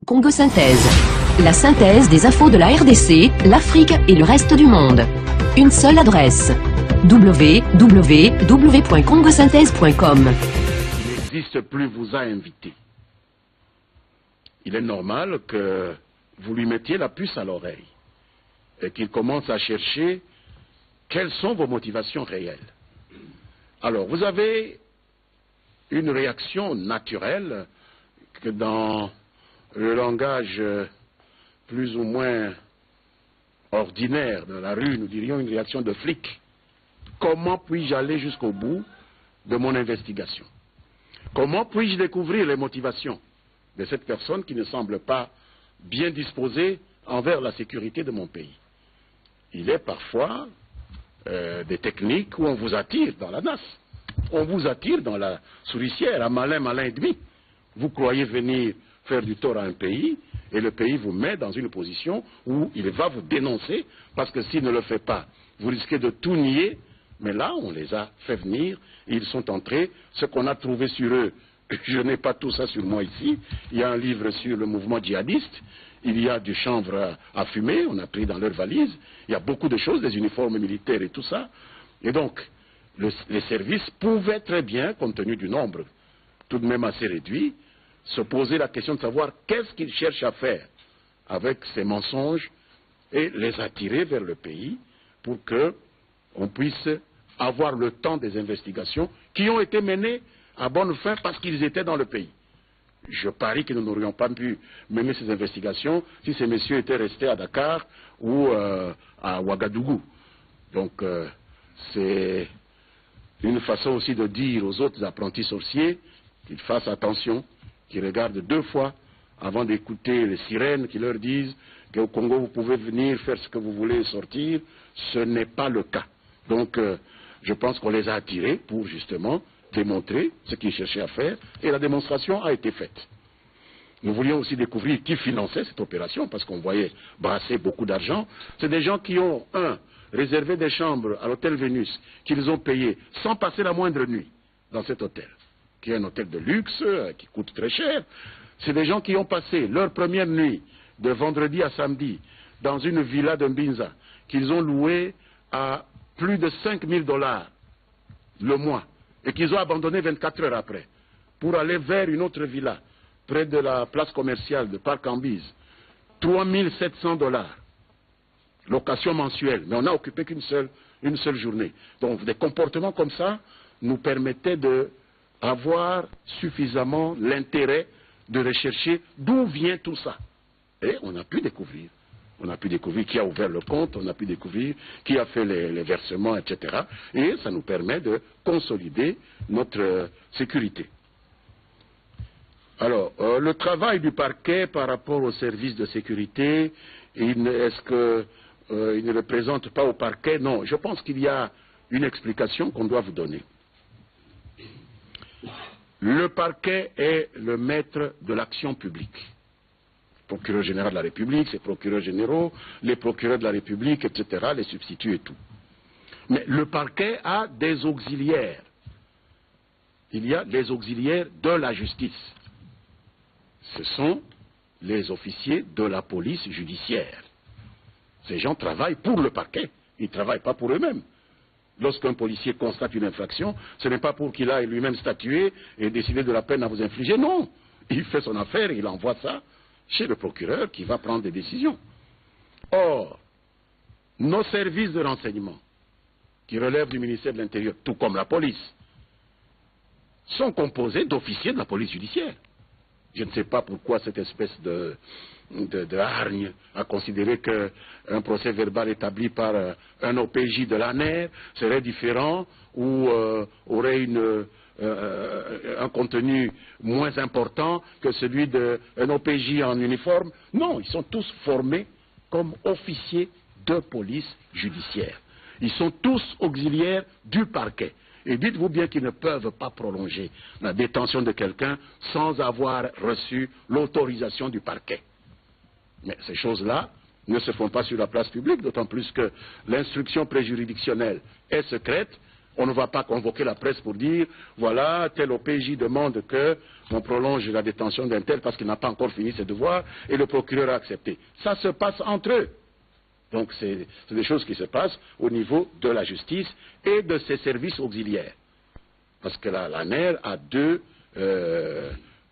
Congo Synthèse. La synthèse des infos de la RDC, l'Afrique et le reste du monde. Une seule adresse. www.congosynthèse.com. Il n'existe plus vous a invité. Il est normal que vous lui mettiez la puce à l'oreille et qu'il commence à chercher quelles sont vos motivations réelles. Alors, vous avez une réaction naturelle que dans le langage plus ou moins ordinaire de la rue, nous dirions une réaction de flic. Comment puis-je aller jusqu'au bout de mon investigation? Comment puis-je découvrir les motivations de cette personne qui ne semble pas bien disposée envers la sécurité de mon pays? Il est parfois des techniques où on vous attire dans la nasse, on vous attire dans la souricière, à malin, malin et demi. Vous croyez venir faire du tort à un pays, et le pays vous met dans une position où il va vous dénoncer, parce que s'il ne le fait pas, vous risquez de tout nier. Mais là, on les a fait venir, et ils sont entrés. Ce qu'on a trouvé sur eux, je n'ai pas tout ça sur moi ici. Il y a un livre sur le mouvement djihadiste, il y a du chanvre à fumer, on a pris dans leur valise, il y a beaucoup de choses, des uniformes militaires et tout ça. Et donc, les services pouvaient très bien, compte tenu du nombre tout de même assez réduit, se poser la question de savoir qu'est-ce qu'ils cherchent à faire avec ces mensonges et les attirer vers le pays pour qu'on puisse avoir le temps des investigations qui ont été menées à bonne fin parce qu'ils étaient dans le pays. Je parie que nous n'aurions pas pu mener ces investigations si ces messieurs étaient restés à Dakar ou à Ouagadougou. Donc c'est une façon aussi de dire aux autres apprentis sorciers qu'ils fassent attention, qu'ils regardent deux fois avant d'écouter les sirènes qui leur disent qu'au Congo vous pouvez venir faire ce que vous voulez et sortir. Ce n'est pas le cas. Donc je pense qu'on les a attirés pour justement démontrer ce qu'ils cherchaient à faire, et la démonstration a été faite. Nous voulions aussi découvrir qui finançait cette opération, parce qu'on voyait brasser beaucoup d'argent. C'est des gens qui ont, réservé des chambres à l'hôtel Vénus, qu'ils ont payé sans passer la moindre nuit dans cet hôtel, qui est un hôtel de luxe, qui coûte très cher. C'est des gens qui ont passé leur première nuit, de vendredi à samedi, dans une villa de Mbinza, qu'ils ont louée à plus de $5 000 le mois, et qu'ils ont abandonné 24 heures après, pour aller vers une autre villa, près de la place commerciale de Parc Ambise. $3 700, location mensuelle, mais on n'a occupé qu'une seule journée. Donc des comportements comme ça nous permettaient d'avoir suffisamment l'intérêt de rechercher d'où vient tout ça. Et on a pu découvrir. On a pu découvrir qui a ouvert le compte, on a pu découvrir qui a fait les versements, etc. Et ça nous permet de consolider notre sécurité. Alors, le travail du parquet par rapport aux services de sécurité, est-ce qu'il ne représente pas au parquet? Non, je pense qu'il y a une explication qu'on doit vous donner. Le parquet est le maître de l'action publique. Procureur général de la République, ses procureurs généraux, les procureurs de la République, etc., les substituts et tout. Mais le parquet a des auxiliaires. Il y a des auxiliaires de la justice. Ce sont les officiers de la police judiciaire. Ces gens travaillent pour le parquet, ils ne travaillent pas pour eux-mêmes. Lorsqu'un policier constate une infraction, ce n'est pas pour qu'il aille lui-même statuer et décider de la peine à vous infliger, non. Il fait son affaire et il envoie ça chez le procureur qui va prendre des décisions. Or, nos services de renseignement, qui relèvent du ministère de l'Intérieur, tout comme la police, sont composés d'officiers de la police judiciaire. Je ne sais pas pourquoi cette espèce de hargne à considérer qu'un procès verbal établi par un OPJ de l'ANER serait différent ou aurait un contenu moins important que celui d'un OPJ en uniforme. Non, ils sont tous formés comme officiers de police judiciaire. Ils sont tous auxiliaires du parquet. Et dites-vous bien qu'ils ne peuvent pas prolonger la détention de quelqu'un sans avoir reçu l'autorisation du parquet. Mais ces choses-là ne se font pas sur la place publique, d'autant plus que l'instruction préjuridictionnelle est secrète. On ne va pas convoquer la presse pour dire, voilà, tel OPJ demande qu'on prolonge la détention d'un tel parce qu'il n'a pas encore fini ses devoirs et le procureur a accepté. Ça se passe entre eux. Donc c'est des choses qui se passent au niveau de la justice et de ses services auxiliaires. Parce que la NER a deux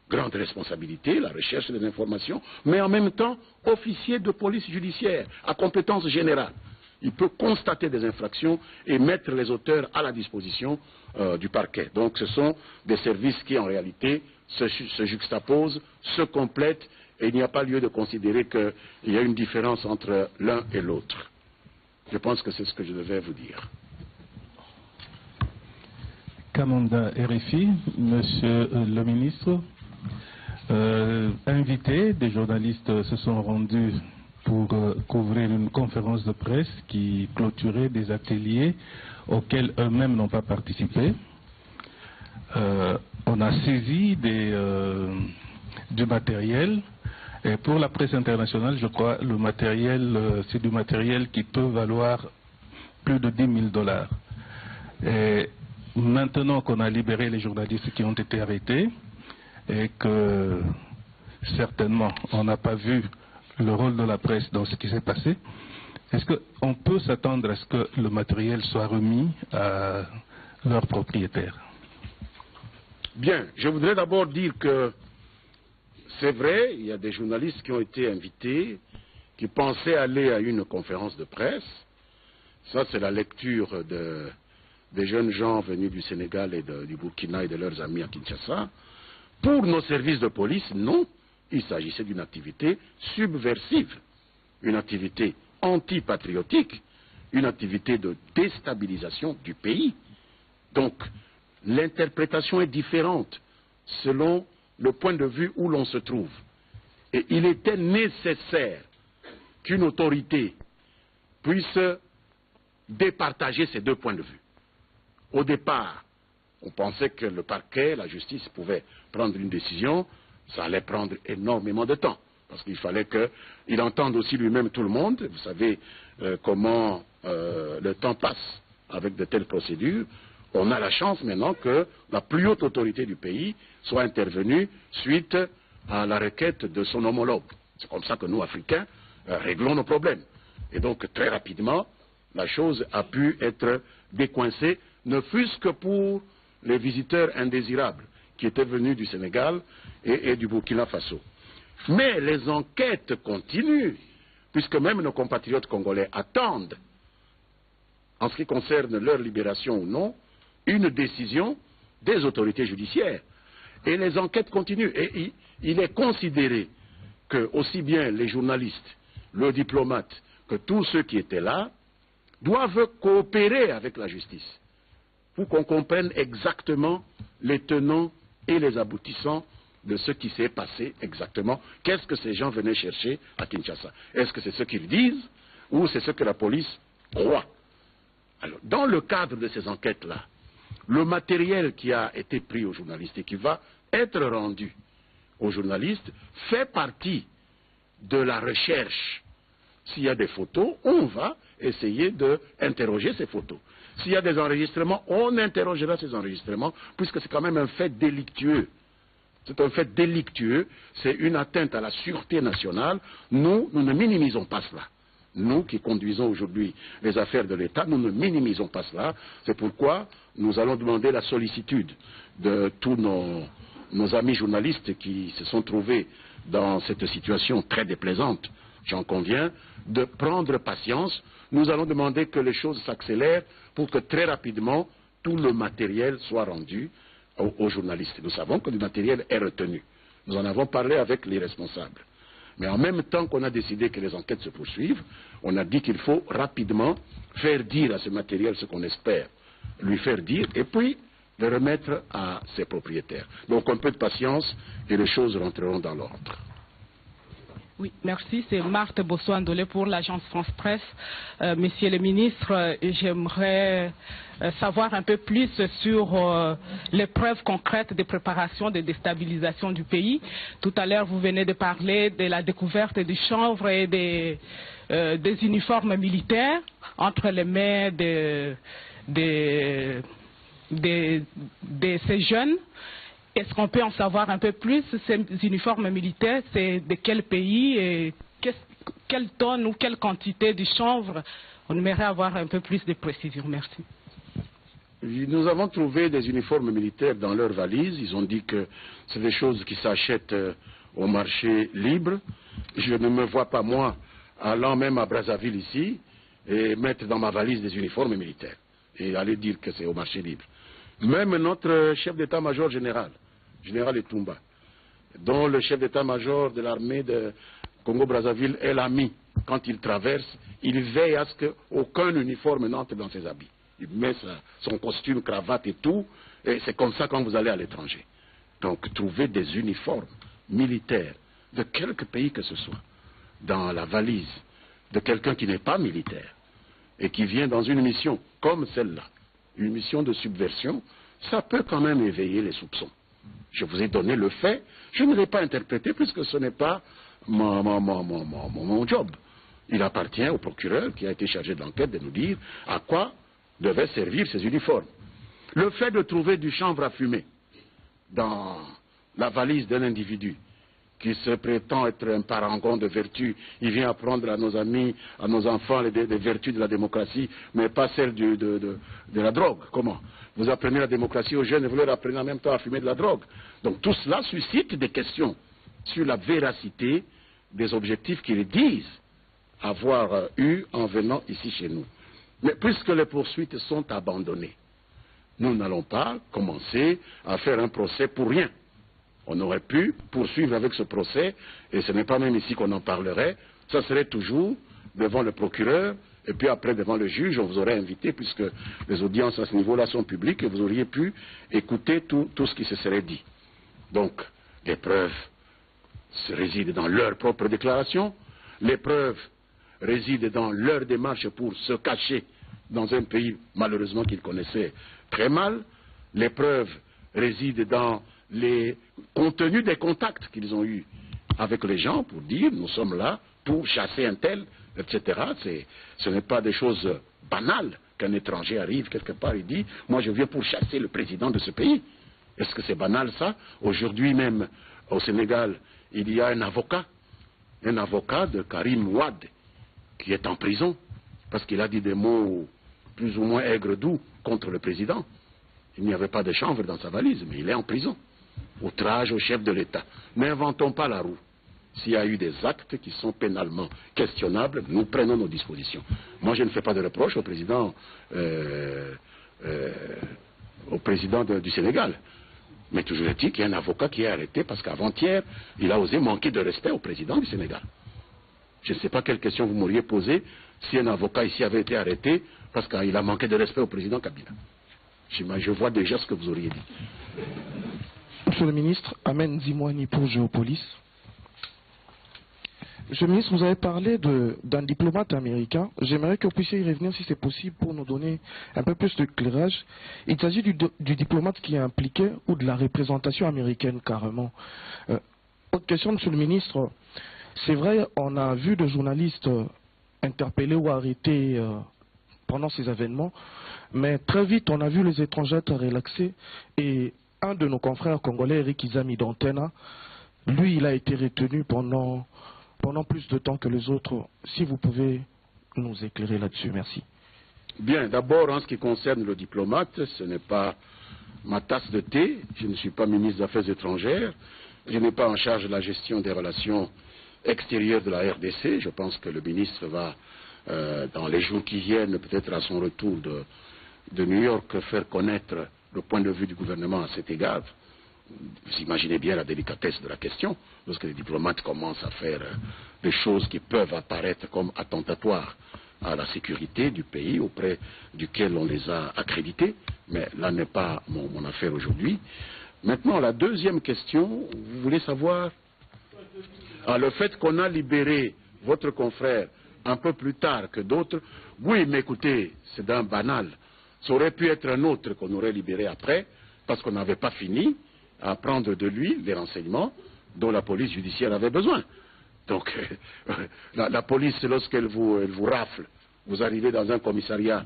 grandes responsabilités, la recherche des informations, mais en même temps officier de police judiciaire à compétence générale. Il peut constater des infractions et mettre les auteurs à la disposition du parquet. Donc ce sont des services qui en réalité se juxtaposent, se complètent, et il n'y a pas lieu de considérer qu'il y a une différence entre l'un et l'autre. Je pense que c'est ce que je devais vous dire. Kamanda RFI, Monsieur le ministre, invités, des journalistes se sont rendus pour couvrir une conférence de presse qui clôturait des ateliers auxquels eux-mêmes n'ont pas participé. On a saisi du matériel. Et pour la presse internationale, je crois, le matériel, c'est du matériel qui peut valoir plus de 10 000 $. Et maintenant qu'on a libéré les journalistes qui ont été arrêtés, et que certainement on n'a pas vu le rôle de la presse dans ce qui s'est passé, est-ce qu'on peut s'attendre à ce que le matériel soit remis à leurs propriétaires? Bien, je voudrais d'abord dire que c'est vrai, il y a des journalistes qui ont été invités, qui pensaient aller à une conférence de presse. Ça, c'est la lecture des jeunes gens venus du Sénégal et du Burkina et de leurs amis à Kinshasa. Pour nos services de police, non. Il s'agissait d'une activité subversive, une activité antipatriotique, une activité de déstabilisation du pays. Donc, l'interprétation est différente selon le point de vue où l'on se trouve. Et il était nécessaire qu'une autorité puisse départager ces deux points de vue. Au départ, on pensait que le parquet, la justice pouvait prendre une décision, ça allait prendre énormément de temps. Parce qu'il fallait qu'il entende aussi lui-même tout le monde. Vous savez comment le temps passe avec de telles procédures. On a la chance maintenant que la plus haute autorité du pays soit intervenue suite à la requête de son homologue. C'est comme ça que nous, Africains, réglons nos problèmes. Et donc, très rapidement, la chose a pu être décoincée, ne fût-ce que pour les visiteurs indésirables qui étaient venus du Sénégal et du Burkina Faso. Mais les enquêtes continuent, puisque même nos compatriotes congolais attendent, en ce qui concerne leur libération ou non, une décision des autorités judiciaires. Et les enquêtes continuent. Et il est considéré que aussi bien les journalistes, le diplomate, que tous ceux qui étaient là, doivent coopérer avec la justice pour qu'on comprenne exactement les tenants et les aboutissants de ce qui s'est passé exactement. Qu'est-ce que ces gens venaient chercher à Kinshasa? Est-ce que c'est ce qu'ils disent ou c'est ce que la police croit? Alors, dans le cadre de ces enquêtes-là, le matériel qui a été pris aux journalistes et qui va être rendu aux journalistes fait partie de la recherche. S'il y a des photos, on va essayer d'interroger ces photos. S'il y a des enregistrements, on interrogera ces enregistrements, puisque c'est quand même un fait délictueux. C'est un fait délictueux, c'est une atteinte à la sûreté nationale. Nous ne minimisons pas cela. Nous qui conduisons aujourd'hui les affaires de l'État, nous ne minimisons pas cela. C'est pourquoi nous allons demander la sollicitude de tous nos amis journalistes qui se sont trouvés dans cette situation très déplaisante, j'en conviens, de prendre patience. Nous allons demander que les choses s'accélèrent pour que très rapidement tout le matériel soit rendu aux journalistes. Nous savons que le matériel est retenu. Nous en avons parlé avec les responsables. Mais en même temps qu'on a décidé que les enquêtes se poursuivent, on a dit qu'il faut rapidement faire dire à ce matériel ce qu'on espère lui faire dire, et puis le remettre à ses propriétaires. Donc un peu de patience et les choses rentreront dans l'ordre. Oui, merci. C'est Marthe Bosso-Andolé pour l'agence France Presse. Monsieur le ministre, j'aimerais savoir un peu plus sur les preuves concrètes de préparation de déstabilisation du pays. Tout à l'heure, vous venez de parler de la découverte du chanvre et des uniformes militaires entre les mains ces jeunes. Est-ce qu'on peut en savoir un peu plus? Ces uniformes militaires, c'est de quel pays et quelle tonne ou quelle quantité de chanvre? On aimerait avoir un peu plus de précision. Merci. Nous avons trouvé des uniformes militaires dans leurs valises. Ils ont dit que c'est des choses qui s'achètent au marché libre. Je ne me vois pas, moi, allant même à Brazzaville ici et mettre dans ma valise des uniformes militaires et aller dire que c'est au marché libre. Même notre chef d'état-major général Etumba, dont le chef d'état-major de l'armée de Congo-Brazzaville est l'ami, quand il traverse, il veille à ce qu'aucun uniforme n'entre dans ses habits. Il met son costume, cravate et tout, et c'est comme ça quand vous allez à l'étranger. Donc, trouver des uniformes militaires de quelque pays que ce soit dans la valise de quelqu'un qui n'est pas militaire et qui vient dans une mission comme celle-là, une mission de subversion, ça peut quand même éveiller les soupçons. Je vous ai donné le fait, je ne l'ai pas interprété puisque ce n'est pas mon job. Il appartient au procureur qui a été chargé de l'enquête de nous dire à quoi devaient servir ces uniformes. Le fait de trouver du chanvre à fumer dans la valise d'un individu qui se prétend être un parangon de vertu, il vient apprendre à nos amis, à nos enfants les vertus de la démocratie, mais pas celles de la drogue. Comment? Vous apprenez la démocratie aux jeunes et vous leur apprenez en même temps à fumer de la drogue. Donc tout cela suscite des questions sur la véracité des objectifs qu'ils disent avoir eu en venant ici chez nous. Mais puisque les poursuites sont abandonnées, nous n'allons pas commencer à faire un procès pour rien. On aurait pu poursuivre avec ce procès, et ce n'est pas même ici qu'on en parlerait, ça serait toujours devant le procureur, et puis après devant le juge, on vous aurait invité, puisque les audiences à ce niveau-là sont publiques, et vous auriez pu écouter tout ce qui se serait dit. Donc, les preuves résident dans leur propre déclaration, les preuves résident dans leur démarche pour se cacher dans un pays, malheureusement, qu'ils connaissaient très mal, les preuves résident dans les contenus des contacts qu'ils ont eus avec les gens pour dire nous sommes là pour chasser un tel, etc. Ce n'est pas des choses banales qu'un étranger arrive quelque part et dit moi je viens pour chasser le président de ce pays. Est-ce que c'est banal ça? Aujourd'hui même au Sénégal il y a un avocat de Karim Wade qui est en prison parce qu'il a dit des mots plus ou moins aigres-doux contre le président. Il n'y avait pas de chanvre dans sa valise, mais il est en prison. Outrage au chef de l'État. N'inventons pas la roue. S'il y a eu des actes qui sont pénalement questionnables, nous prenons nos dispositions. Moi, je ne fais pas de reproche au président, du Sénégal. Mais toujours est-il qu'il y a un avocat qui est arrêté parce qu'avant-hier, il a osé manquer de respect au président du Sénégal. Je ne sais pas quelle question vous m'auriez posée si un avocat ici avait été arrêté parce qu'il a manqué de respect au président Kabila. Je vois déjà ce que vous auriez dit. Monsieur le ministre, Amen Zimwani pour Géopolis. Monsieur le ministre, vous avez parlé d'un diplomate américain. J'aimerais que vous puissiez y revenir si c'est possible pour nous donner un peu plus d'éclairage. Il s'agit du diplomate qui est impliqué ou de la représentation américaine carrément. Autre question, monsieur le ministre. C'est vrai, on a vu de journalistes interpellés ou arrêtés pendant ces événements, mais très vite on a vu les étrangers être relaxés et un de nos confrères congolais, Eric Izami d'Antena, lui il a été retenu pendant plus de temps que les autres. Si vous pouvez nous éclairer là-dessus, merci. Bien, d'abord en ce qui concerne le diplomate, ce n'est pas ma tasse de thé, je ne suis pas ministre des Affaires étrangères, je n'ai pas en charge de la gestion des relations extérieures de la RDC. Je pense que le ministre va, dans les jours qui viennent, peut-être à son retour de New York, faire connaître le point de vue du gouvernement à cet égard. Vous imaginez bien la délicatesse de la question, lorsque les diplomates commencent à faire des choses qui peuvent apparaître comme attentatoires à la sécurité du pays auprès duquel on les a accrédités, mais là n'est pas mon affaire aujourd'hui. Maintenant, la deuxième question, vous voulez savoir le fait qu'on a libéré votre confrère un peu plus tard que d'autres. Oui, mais écoutez, c'est d'un banal. Ça aurait pu être un autre qu'on aurait libéré après, parce qu'on n'avait pas fini à prendre de lui les renseignements dont la police judiciaire avait besoin. Donc, la police, lorsqu'elle vous rafle, vous arrivez dans un commissariat,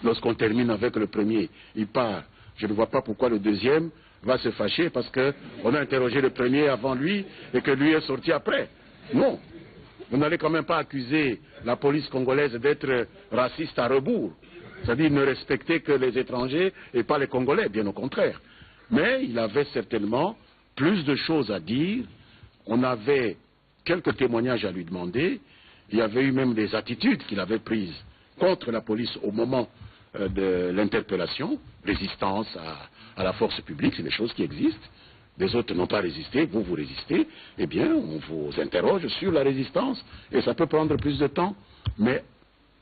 Lorsqu'on termine avec le premier, il part. Je ne vois pas pourquoi le deuxième va se fâcher parce qu'on a interrogé le premier avant lui et que lui est sorti après. Non. Vous n'allez quand même pas accuser la police congolaise d'être raciste à rebours. C'est-à-dire ne respecter que les étrangers et pas les Congolais, bien au contraire. Mais il avait certainement plus de choses à dire. On avait quelques témoignages à lui demander. Il y avait eu même des attitudes qu'il avait prises contre la police au moment de l'interpellation, résistance à la force publique, c'est des choses qui existent. Les autres n'ont pas résisté, vous résistez, eh bien, on vous interroge sur la résistance, et ça peut prendre plus de temps. Mais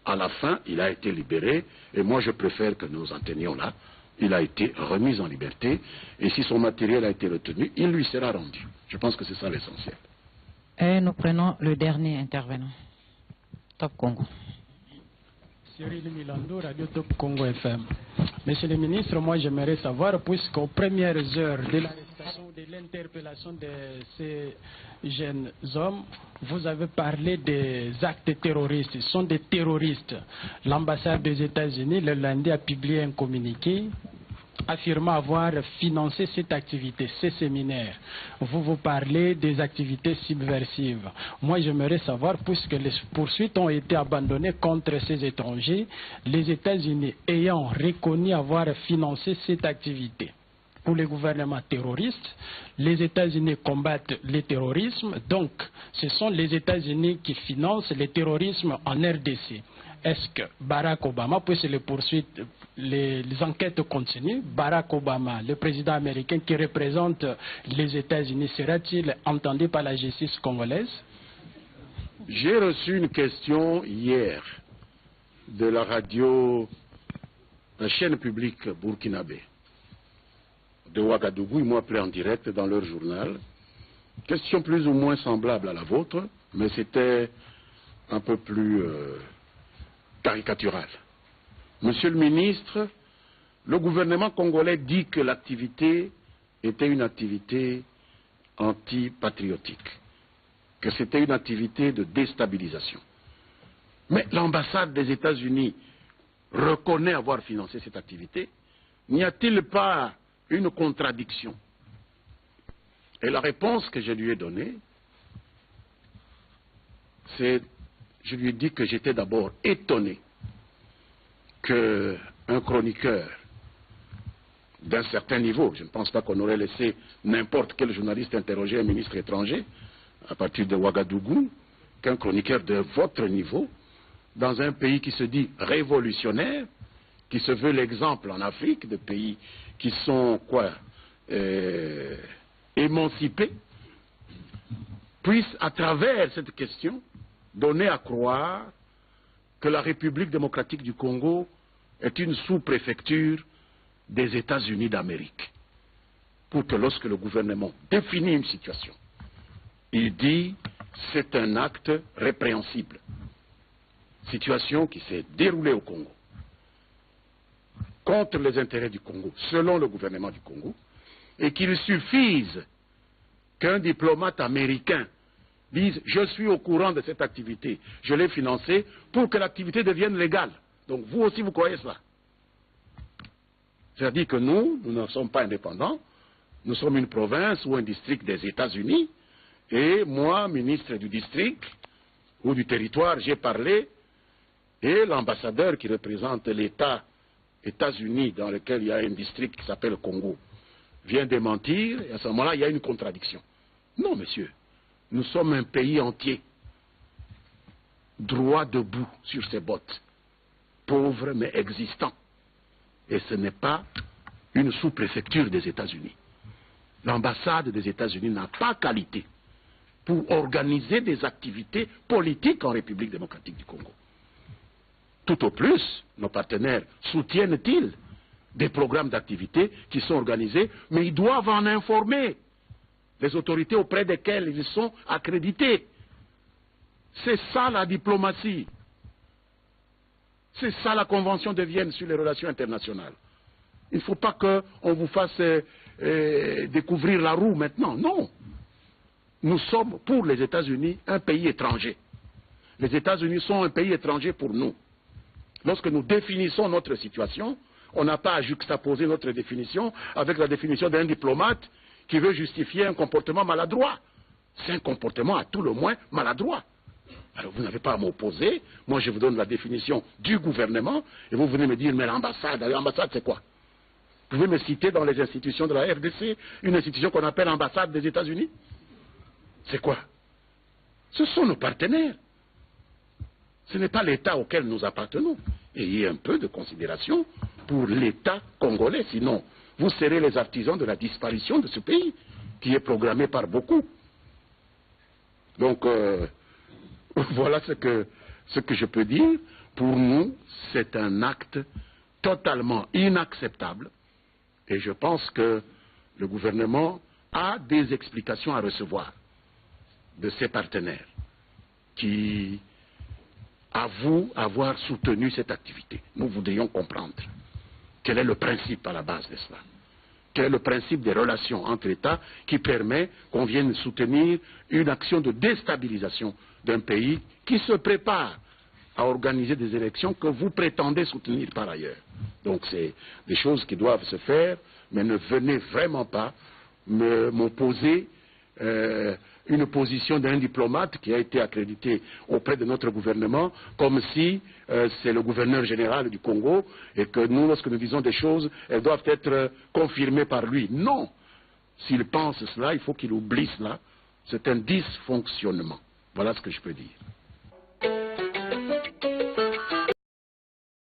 à la fin, il a été libéré, et moi je préfère que nous en tenions là. Il a été remis en liberté, et si son matériel a été retenu, il lui sera rendu. Je pense que c'est ça l'essentiel. Et nous prenons le dernier intervenant. Top Congo. Cyril Milando, Radio Top Congo FM. Monsieur le ministre, moi j'aimerais savoir, puisqu'aux premières heures de l'arrestation, de l'interpellation de ces jeunes hommes, vous avez parlé des actes terroristes. Ils sont des terroristes. L'ambassade des États-Unis, le lundi, a publié un communiqué affirmant avoir financé cette activité, ces séminaires. Vous parlez des activités subversives. Moi, j'aimerais savoir, puisque les poursuites ont été abandonnées contre ces étrangers, les États-Unis ayant reconnu avoir financé cette activité. Pour les gouvernements terroristes, les États-Unis combattent le terrorisme, donc ce sont les États-Unis qui financent le terrorisme en RDC. Est-ce que Barack Obama, puisque les poursuites, les enquêtes continuent, Barack Obama, le président américain qui représente les États-Unis, sera-t-il entendu par la justice congolaise? J'ai reçu une question hier de la radio, la chaîne publique burkinabé de Ouagadougou. Ils m'ont appelé en direct dans leur journal. Question plus ou moins semblable à la vôtre, mais c'était un peu plus caricatural. Monsieur le ministre, le gouvernement congolais dit que l'activité était une activité antipatriotique, que c'était une activité de déstabilisation. Mais l'ambassade des États-Unis reconnaît avoir financé cette activité. N'y a-t-il pas une contradiction? Et la réponse que je lui ai donnée, c'est, je lui ai dit que j'étais d'abord étonné qu'un chroniqueur d'un certain niveau, je ne pense pas qu'on aurait laissé n'importe quel journaliste interroger un ministre étranger à partir de Ouagadougou, qu'un chroniqueur de votre niveau, dans un pays qui se dit révolutionnaire, qui se veut l'exemple en Afrique, de pays qui sont émancipés, puisse à travers cette question donner à croire que la République démocratique du Congo est une sous-préfecture des États-Unis d'Amérique. Pour que lorsque le gouvernement définit une situation, il dit c'est un acte répréhensible. Situation qui s'est déroulée au Congo, contre les intérêts du Congo, selon le gouvernement du Congo, et qu'il suffise qu'un diplomate américain dise « je suis au courant de cette activité, je l'ai financée » pour que l'activité devienne légale. Donc vous aussi vous croyez cela. C'est-à-dire que nous ne sommes pas indépendants, nous sommes une province ou un district des États-Unis, et moi, ministre du district ou du territoire, j'ai parlé, et l'ambassadeur qui représente l'État États-Unis dans lequel il y a un district qui s'appelle Congo vient démentir, et à ce moment-là, il y a une contradiction. Non, monsieur, nous sommes un pays entier, droit debout sur ses bottes, pauvre mais existant. Et ce n'est pas une sous-préfecture des États-Unis. L'ambassade des États-Unis n'a pas qualité pour organiser des activités politiques en République démocratique du Congo. Tout au plus, nos partenaires soutiennent-ils des programmes d'activité qui sont organisés, mais ils doivent en informer les autorités auprès desquelles ils sont accrédités. C'est ça la diplomatie. C'est ça la Convention de Vienne sur les relations internationales. Il ne faut pas qu'on vous fasse découvrir la roue maintenant. Non. Nous sommes, pour les États-Unis, un pays étranger. Les États-Unis sont un pays étranger pour nous. lorsque nous définissons notre situation, on n'a pas à juxtaposer notre définition avec la définition d'un diplomate qui veut justifier un comportement maladroit. C'est un comportement à tout le moins maladroit. Alors vous n'avez pas à m'opposer, moi je vous donne la définition du gouvernement, et vous venez me dire, mais l'ambassade c'est quoi? Vous pouvez me citer dans les institutions de la RDC une institution qu'on appelle ambassade des États-Unis? C'est quoi? Ce sont nos partenaires. Ce n'est pas l'État auquel nous appartenons. Ayez un peu de considération pour l'État congolais, sinon vous serez les artisans de la disparition de ce pays, qui est programmé par beaucoup. Donc, voilà ce que je peux dire. Pour nous, c'est un acte totalement inacceptable. Et je pense que le gouvernement a des explications à recevoir de ses partenaires qui avouent avoir soutenu cette activité. Nous voudrions comprendre quel est le principe à la base de cela. Quel est le principe des relations entre États qui permet qu'on vienne soutenir une action de déstabilisation d'un pays qui se prépare à organiser des élections que vous prétendez soutenir par ailleurs. Donc c'est des choses qui doivent se faire, mais ne venez vraiment pas m'opposer une position d'un diplomate qui a été accrédité auprès de notre gouvernement comme si c'est le gouverneur général du Congo et que nous, lorsque nous disons des choses, elles doivent être confirmées par lui. Non! S'il pense cela, il faut qu'il oublie cela. C'est un dysfonctionnement. Voilà ce que je peux dire.